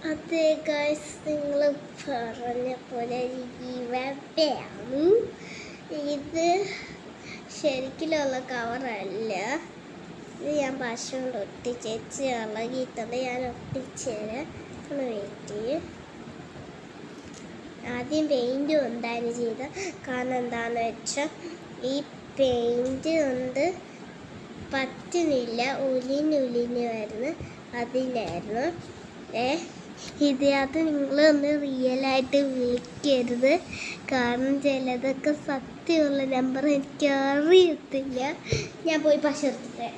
അതെ ഗൈസ്, നിങ്ങൾ പറഞ്ഞ പോലെ ജീവയാണ്. ഇത് ശരിക്കുള്ള കവറല്ല. ഇത് ഞാൻ പശ കൊണ്ട് ഒട്ടിച്ചേച്ച് ഇളകിയിട്ടത് ഞാൻ ഒട്ടിച്ചേരാം. ഒന്ന് വെയിറ്റ് ചെയ്യും. ആദ്യം പെയിൻറ്റ് കൊണ്ടാണ് ചെയ്തത്. കാരണം എന്താണെന്ന് വെച്ചാൽ ഈ പെയിൻറ്റ് കൊണ്ട് പറ്റുന്നില്ല, ഉലിഞ്ഞ് വരുന്നു. അതിനായിരുന്നു ഇതിനകത്ത് നിങ്ങളൊന്ന് റിയലായിട്ട് വിളിക്കരുത്. കാരണം ചിലതൊക്കെ സത്യമുള്ള നമ്പർ എനിക്ക് അറിയത്തില്ല. ഞാൻ പോയി പശ എടുത്തിട്ട്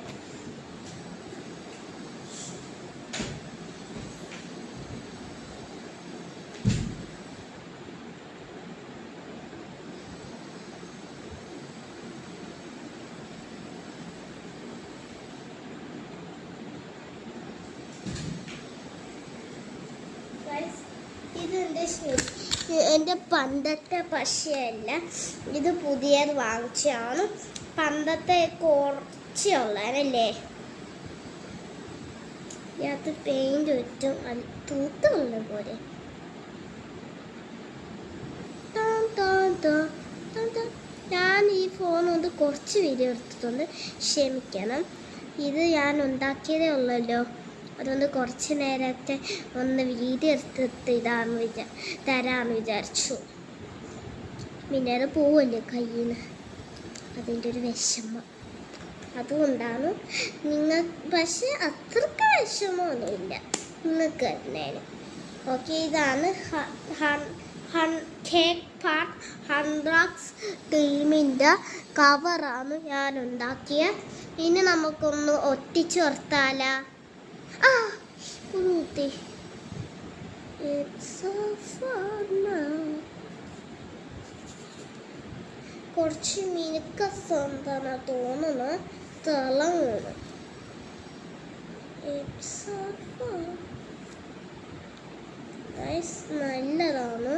എൻ്റെ പണ്ടത്തെ പശയല്ല, ഇത് പുതിയത് വാങ്ങിച്ചാണ്. പണ്ടത്തെ കുറച്ചുള്ളതല്ലേ. ഇതിനകത്ത് പെയിൻറ് ഒറ്റും തൂത്തുള്ള പോലെ. ഞാൻ ഈ ഫോൺ കൊണ്ട് കുറച്ച് വീഡിയോ എടുത്തിട്ടുണ്ട്, ക്ഷമിക്കണം. ഇത് ഞാൻ ഉണ്ടാക്കിയതേ ഉള്ളല്ലോ, അതുകൊണ്ട് കുറച്ച് നേരത്തെ ഒന്ന് വീഡിയോ എടുത്തിട്ട് തരാമെന്ന് വിചാരിച്ചു. പിന്നെ അത് പോവല്ലേ കയ്യിൽ നിന്ന്, അതിൻ്റെ ഒരു വിഷമം. അതുകൊണ്ടാണ് നിങ്ങൾ, പക്ഷെ അത്രയ്ക്ക് വിഷമമൊന്നുമില്ല നിങ്ങൾക്ക് തന്നേന്. ഓക്കെ, ഇതാണ് കേക്ക് പാർട്ട് ഹൺഡ്രാക്സ് ടീമിൻ്റെ കവറാണ് ഞാൻ ഉണ്ടാക്കിയ. ഇനി നമുക്കൊന്ന് ഒട്ടിച്ചു നിർത്താലാ. കുറച്ച് മിനുക്കസന്താണ് തോന്നുന്നു, തിളങ്ങുന്നു. നല്ലതാണ്.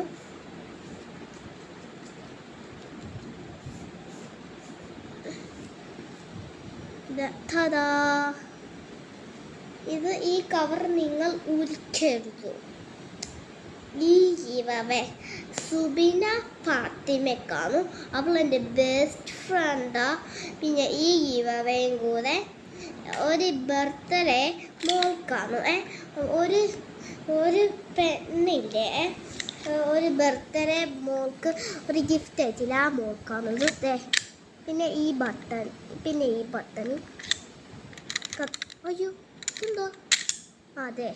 ഇത് ഈ കവർ നിങ്ങൾ ഉരിക്കരുത്. ഈ ജീവവേ സുബിന ഫാത്തിമയ്ക്കാണ്, അവൾ എൻ്റെ ബെസ്റ്റ് ഫ്രണ്ടാ. പിന്നെ ഈ ജീവവയും കൂടെ ഒരു ബർത്ത്ഡേ മോൾക്കാണ്. ഒരു പെണ്ണില്ലേ, ഒരു ബർത്ത്ഡേ മോൾക്ക് ഒരു ഗിഫ്റ്റ് അയച്ചില്ല, ആ മോൾക്കാണ് ഇത്. പിന്നെ ഈ ബട്ടൺ, അയ്യോ എന്തോ അതെ